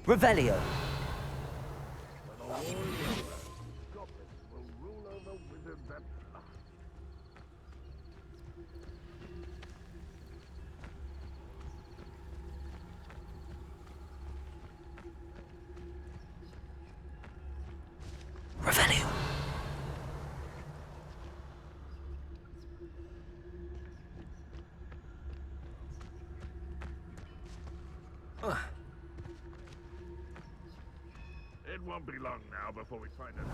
Revelio. Goblins will rule over wizards at last. Revelio. It won't be long now before we find it.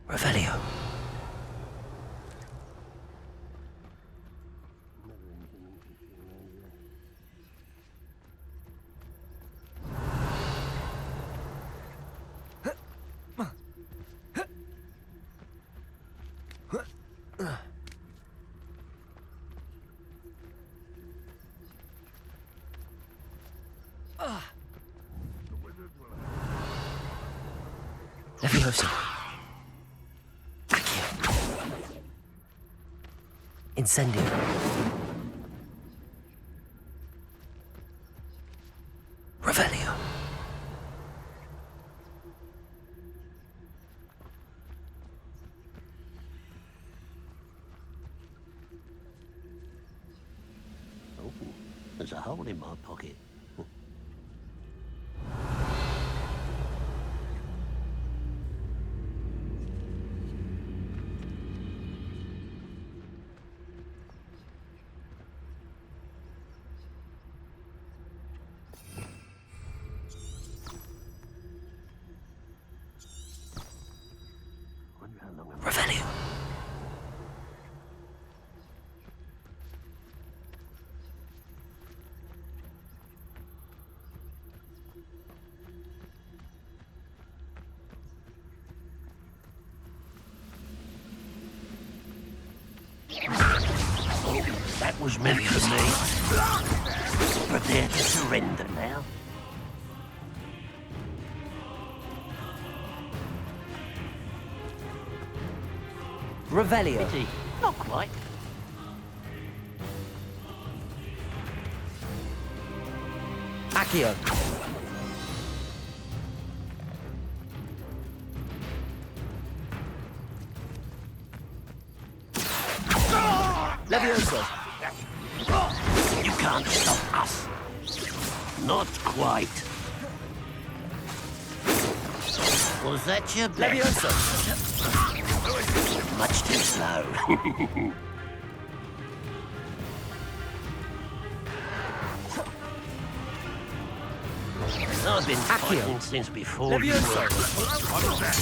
Revelio. The wizards will Levioso. Accio. Incendio. Revelio. Oh, there's a hole in my pocket. Wonder how long I'm- Revelio. That was meant for me. Prepare to surrender now. Revelio. Pity. Not quite. Accio. Levioso. You can't stop us. Not quite. Was that your best? Levioso. Much too slow. I've been Accio. fighting since before you Levioso. were. What is that?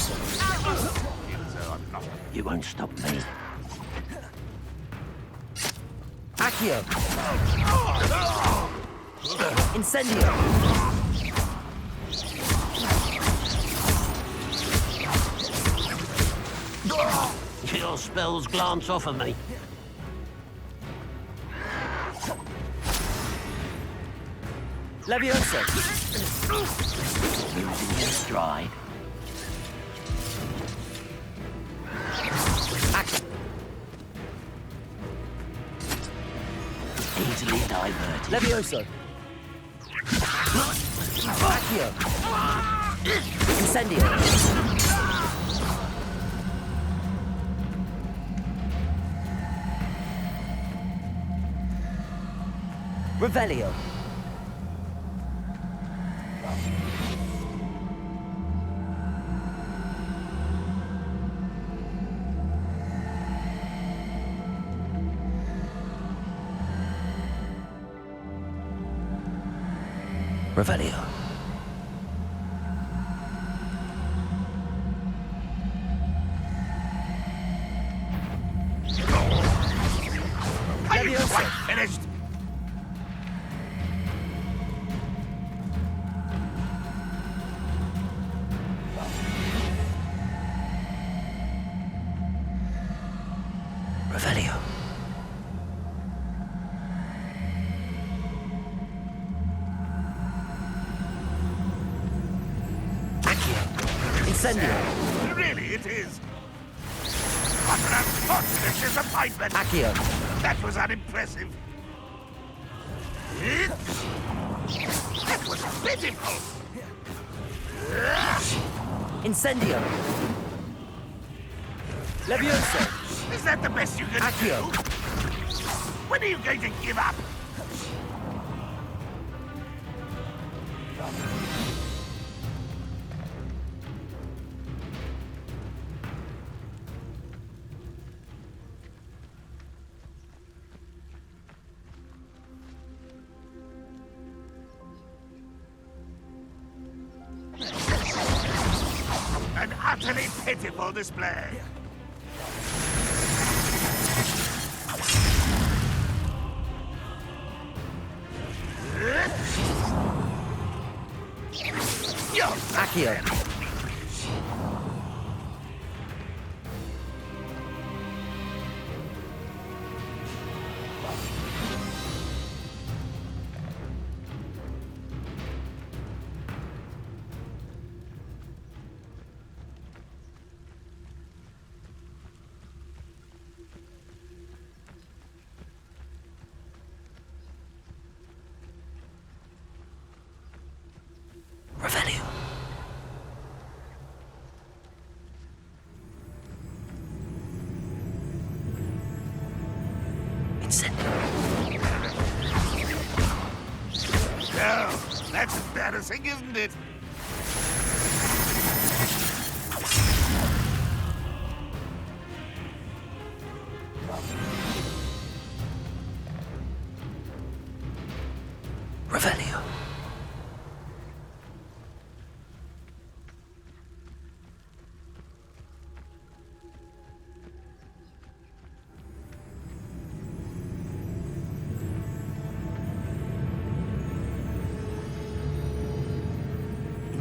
So I'm not. You won't stop me. Accio. Incendio. Your spells glance off of me. Levioso. Losing your stride. Accio. Easily diverted. Levioso. Accio. Incendio. Revelio. Revelio. Levioso. Finished. Revelio. Incendio. Really, it is. What an unfortunate disappointment! Accio. That was unimpressive. That was pitiful. Incendio. Levioso. Is that the best you can Accio. do? When are you going to give up? An utterly pitiful display. Accio. Revelio. Incendio. No, that's embarrassing, isn't it? Revelio.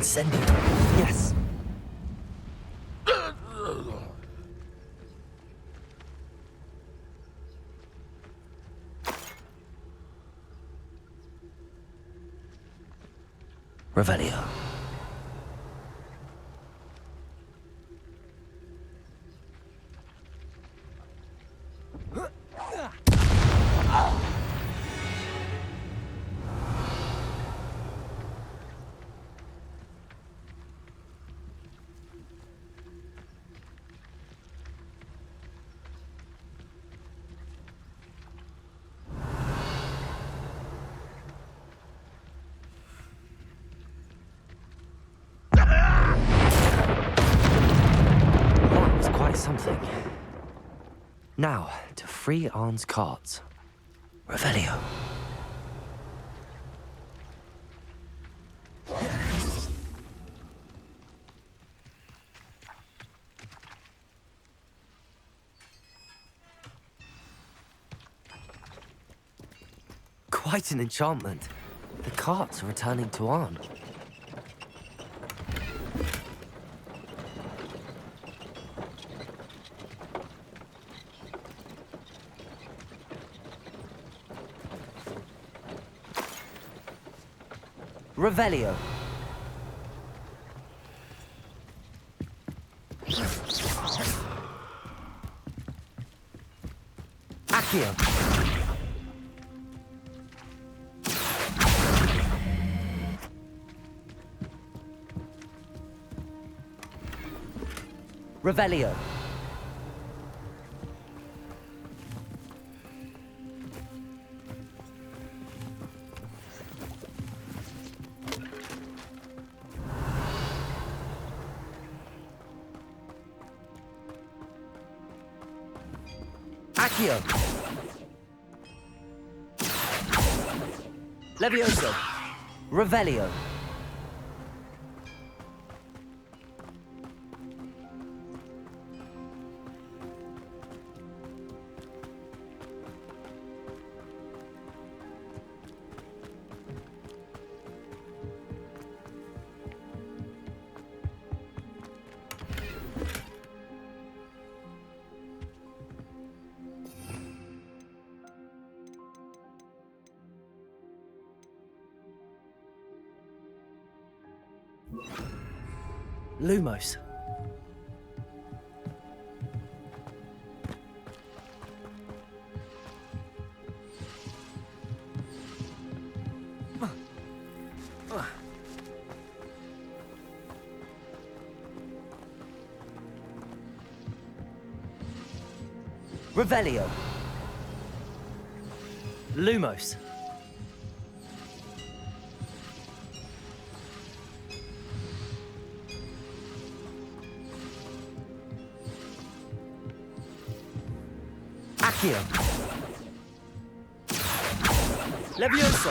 Incendio. Yes. Revelio. That was quite something. Now, to free Arn's cards. Revelio. Quite an enchantment. The carts are returning to Arn. Revelio. Accio. Revelio. Accio. Levioso. Revelio. Lumos. Revelio. Lumos. Accio. Levioso.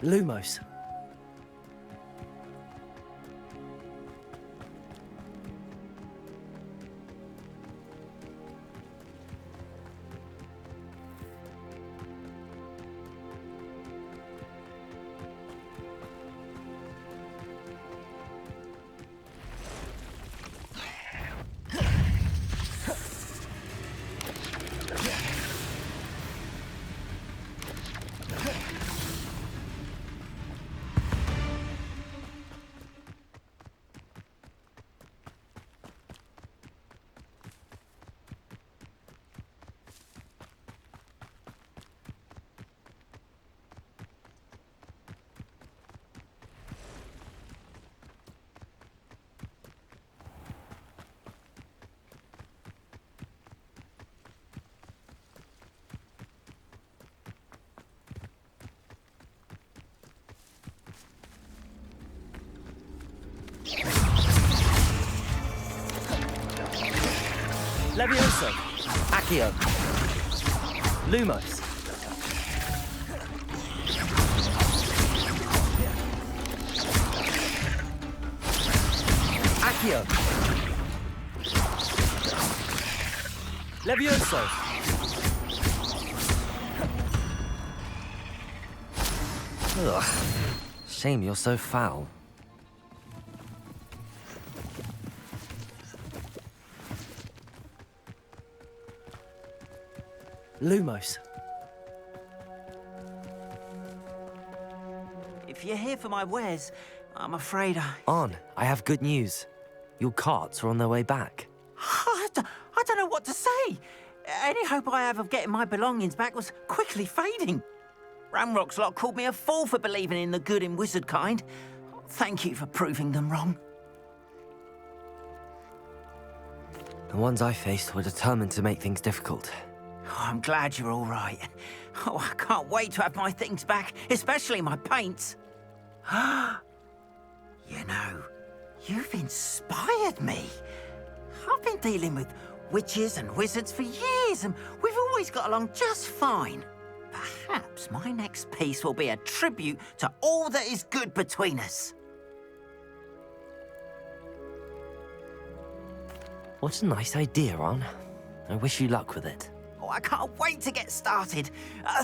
Lumos. Levioso. Accio. Lumos. Accio. Levioso. Ugh. Shame you're so foul. Lumos. If you're here for my wares, I'm afraid I have good news. Your carts are on their way back. I don't know what to say. Any hope I have of getting my belongings back was quickly fading. Ramrock's lot called me a fool for believing in the good in wizard kind. Thank you for proving them wrong. The ones I faced were determined to make things difficult. Oh, I'm glad you're all right. Oh, I can't wait to have my things back, especially my paints. You know, you've inspired me. I've been dealing with witches and wizards for years, and we've always got along just fine. Perhaps my next piece will be a tribute to all that is good between us. What a nice idea, Ron. I wish you luck with it. Oh, I can't wait to get started.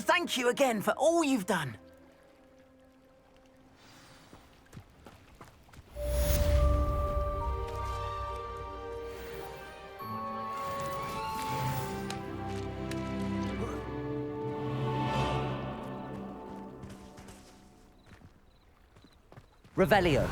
Thank you again for all you've done. Revelio.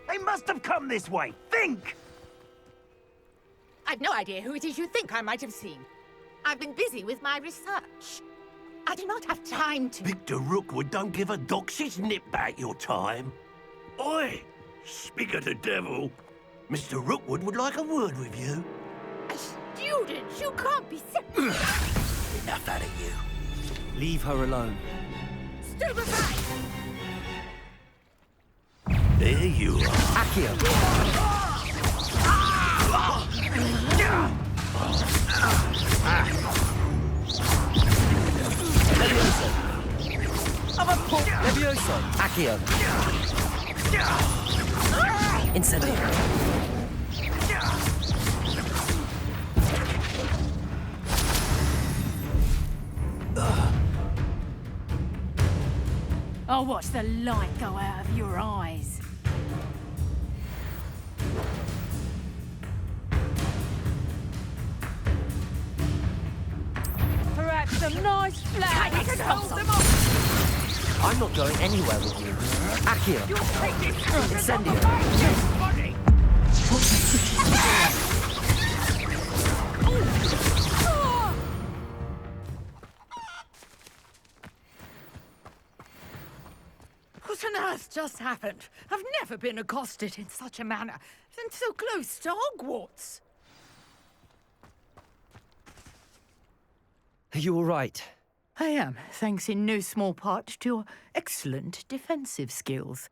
They must have come this way. This think? I've no idea who it is you think I might have seen. I've been busy with my research. I do not have time to... Victor Rookwood don't give a doxy's nip back your time. Oi! Speak of the devil. Mr. Rookwood would like a word with you. A student? You can't be Enough out of you. Leave her alone. Stand aside! There you are. Accio! Levioso! Levioso! Accio! Incendio! I'll watch the light go out of your eyes. Perhaps some nice flowers can hold them off. I'm not going anywhere with you. Accio! Incendio! What on earth just happened? I've never been accosted in such a manner, and so close to Hogwarts. Are you all right? I am, thanks in no small part to your excellent defensive skills.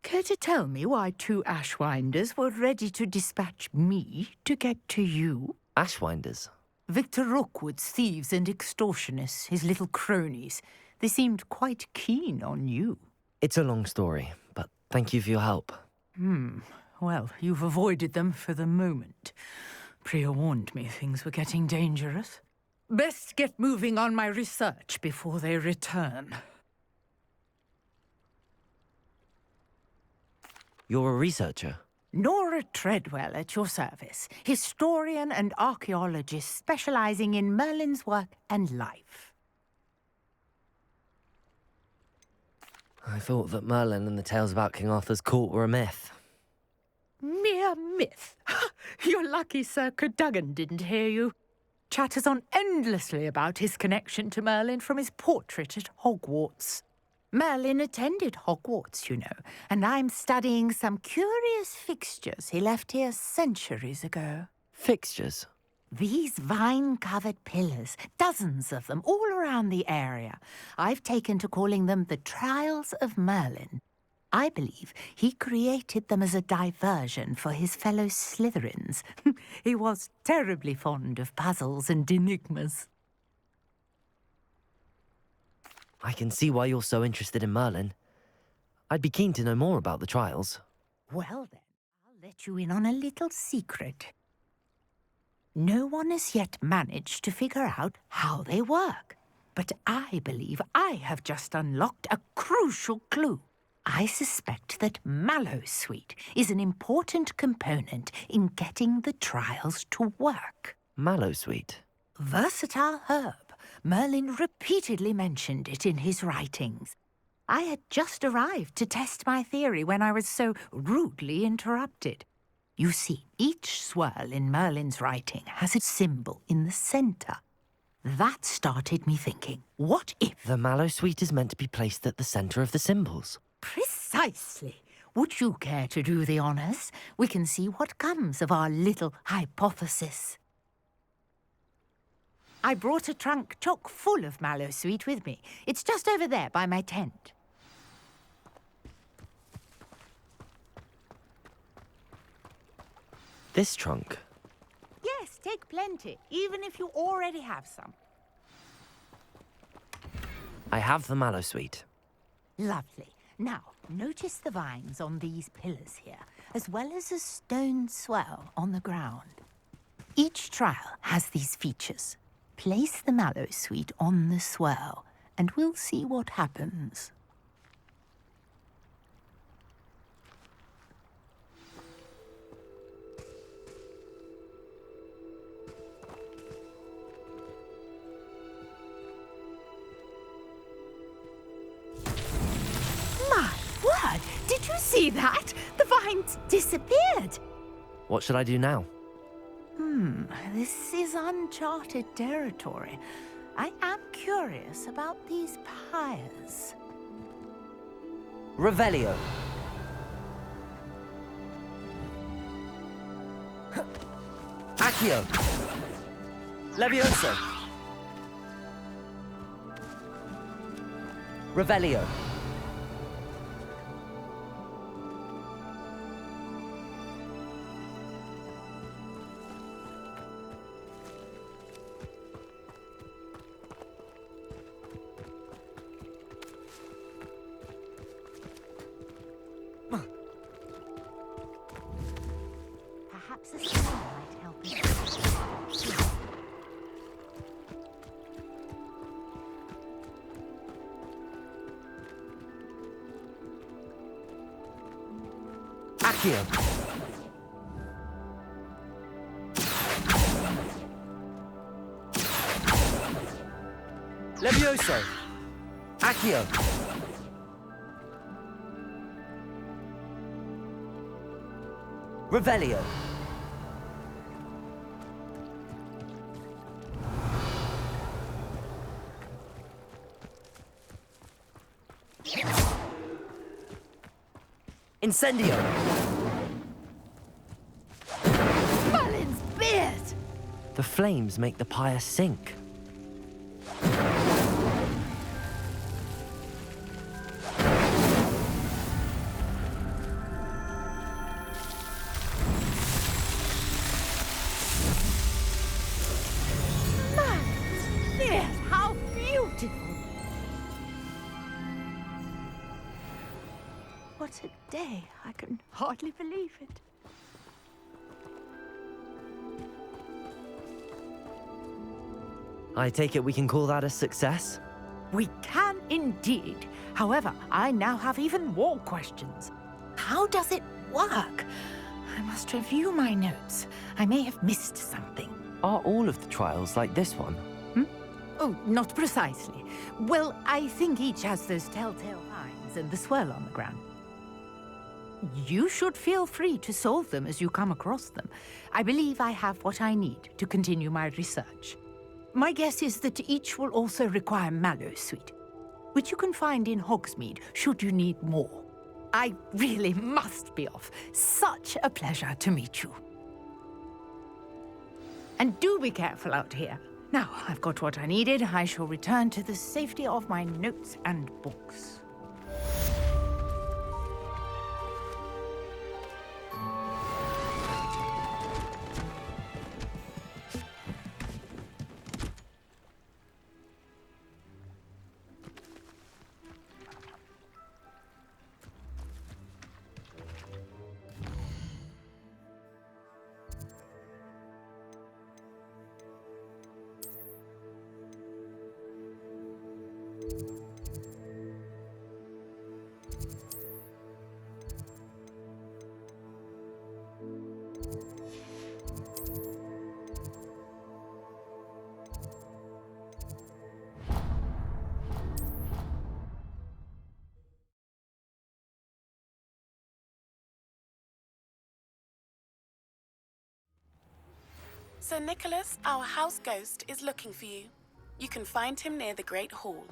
Care to tell me why 2 Ashwinders were ready to dispatch me to get to you? Ashwinders? Victor Rookwood's thieves and extortionists, his little cronies. They seemed quite keen on you. It's a long story, but thank you for your help. Well, you've avoided them for the moment. Priya warned me things were getting dangerous. Best get moving on my research before they return. You're a researcher? Nora Treadwell at your service, historian and archaeologist specializing in Merlin's work and life. I thought that Merlin and the tales about King Arthur's court were a myth. Mere myth. You're lucky Sir Cadogan didn't hear you. Chatters on endlessly about his connection to Merlin from his portrait at Hogwarts. Merlin attended Hogwarts, you know, and I'm studying some curious fixtures he left here centuries ago. Fixtures? These vine-covered pillars, dozens of them, all around the area. I've taken to calling them the Trials of Merlin. I believe he created them as a diversion for his fellow Slytherins. He was terribly fond of puzzles and enigmas. I can see why you're so interested in Merlin. I'd be keen to know more about the trials. Well then, I'll let you in on a little secret. No one has yet managed to figure out how they work. But I believe I have just unlocked a crucial clue. I suspect that Mallowsweet is an important component in getting the trials to work. Mallowsweet? Versatile herb. Merlin repeatedly mentioned it in his writings. I had just arrived to test my theory when I was so rudely interrupted. You see, each swirl in Merlin's writing has a symbol in the centre. That started me thinking, what if... The Mallowsweet is meant to be placed at the centre of the symbols. Precisely. Would you care to do the honours? We can see what comes of our little hypothesis. I brought a trunk chock full of Mallowsweet with me. It's just over there by my tent. This trunk? Yes, take plenty, even if you already have some. I have the Mallowsweet. Lovely. Now, notice the vines on these pillars here, as well as a stone swell on the ground. Each trial has these features. Place the Mallowsweet on the swirl, and we'll see what happens. My word! Did you see that? The vines disappeared. What should I do now? This is uncharted territory. I am curious about these pyres. Revelio. Accio. Levioso. Revelio. Perhaps a spell might help us. Accio. Levioso. Accio. Revelio. Incendio. Merlin's beard! The flames make the pyre sink. Merlin's beard! How beautiful! What a day. I can hardly believe it. I take it we can call that a success? We can indeed. However, I now have even more questions. How does it work? I must review my notes. I may have missed something. Are all of the trials like this one? Oh, not precisely. Well, I think each has those telltale lines and the swirl on the ground. You should feel free to solve them as you come across them. I believe I have what I need to continue my research. My guess is that each will also require mallow sweet, which you can find in Hogsmeade should you need more. I really must be off. Such a pleasure to meet you. And do be careful out here. Now, I've got what I needed. I shall return to the safety of my notes and books. Sir Nicholas, our house ghost, is looking for you. You can find him near the Great Hall.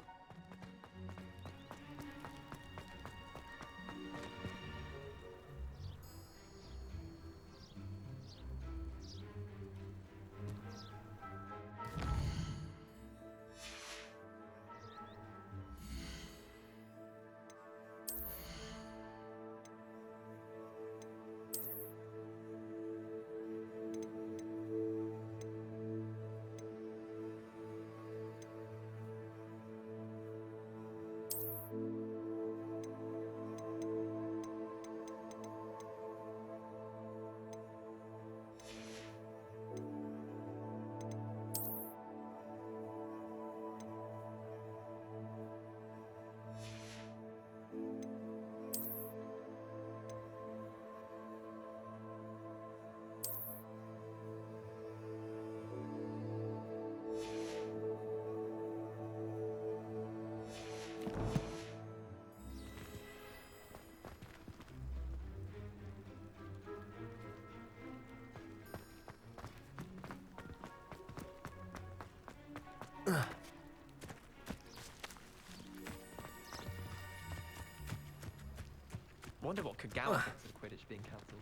wonder what Kagawa thinks of Quidditch being cancelled.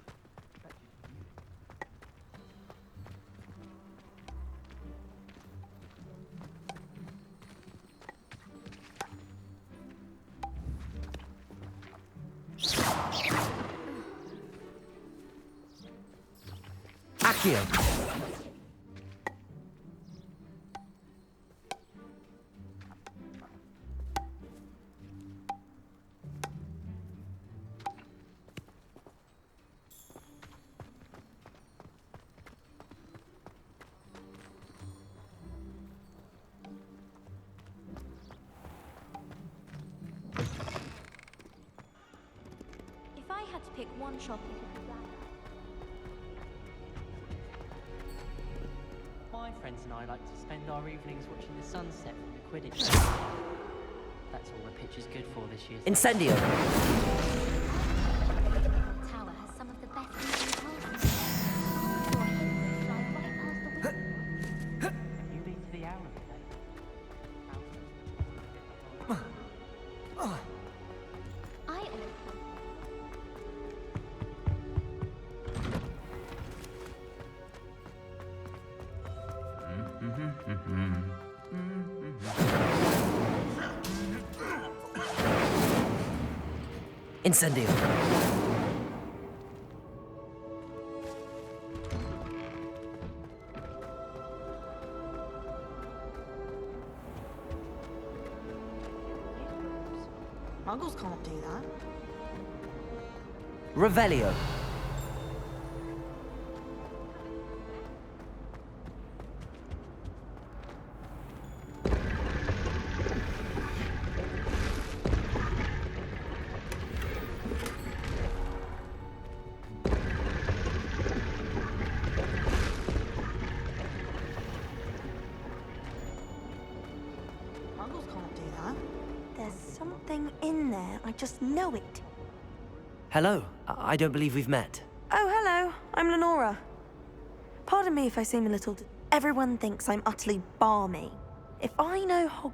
Accio! If I had to pick one shop it would be that. My friends and I like to spend our evenings watching the sunset from the Quidditch. That's all the pitch is good for this year. Incendio! The tower has some of the best views in Carlton. Saw a hero fly right past the window. Have you been to the Owl today? I always Incendio! Muggles can't do that. Revelio! Muggles can't do that. There's something in there. I just know it. Hello, I don't believe we've met. Oh, hello. I'm Lenora. Pardon me if I seem a little... Everyone thinks I'm utterly balmy. If I know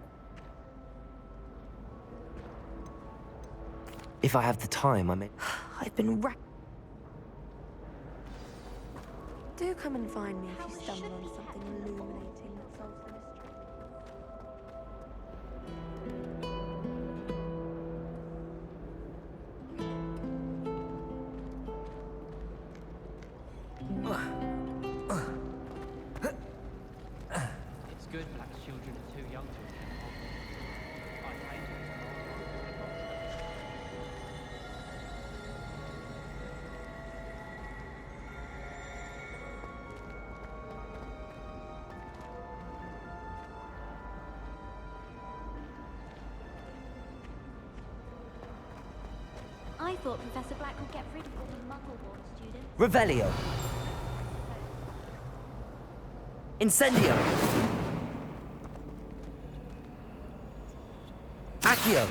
If I have the time, I may... I've been Do come and find me if you stumble on something illuminating that solves the mystery. It's good black children are too young to attend Hogwarts. I hate it. I thought Professor Black would get rid of all the Muggle-born students. Revelio! Incendio! Accio!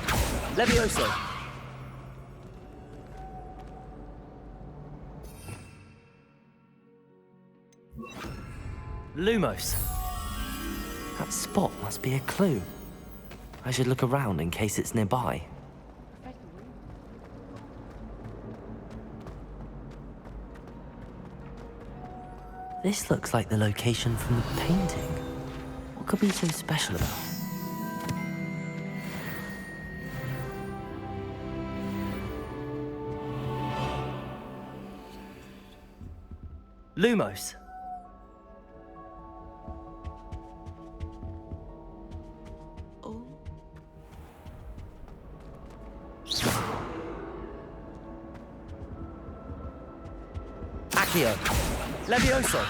Levioso! Lumos! That spot must be a clue. I should look around in case it's nearby. This looks like the location from the painting. What could be so special about it? Lumos. Oh. Accio. Levioso.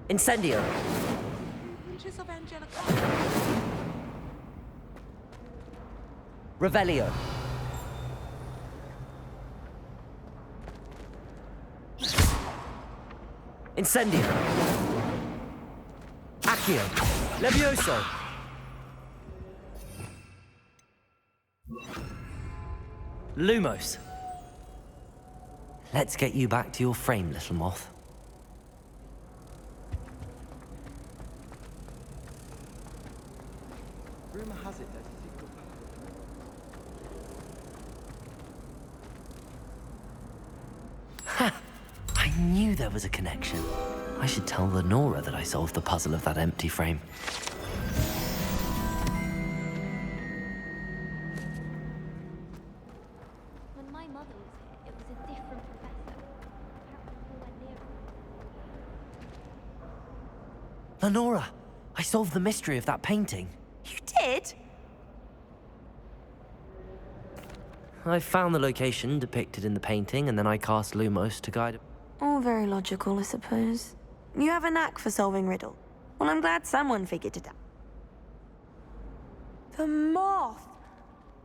Incendio. Witches of Angelica. Revelio. Incendio. Accio. Levioso. Lumos. Let's get you back to your frame, little moth. Rumor has it there's a secret Ha! I knew there was a connection. I should tell Lenora that I solved the puzzle of that empty frame. When my mother was here, it was a different professor. Apparently nowhere near her. Lenora! I solved the mystery of that painting. You did? I found the location depicted in the painting, and then I cast Lumos to guide it. All very logical, I suppose. You have a knack for solving riddles. Well, I'm glad someone figured it out. The moth!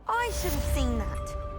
I should have seen that.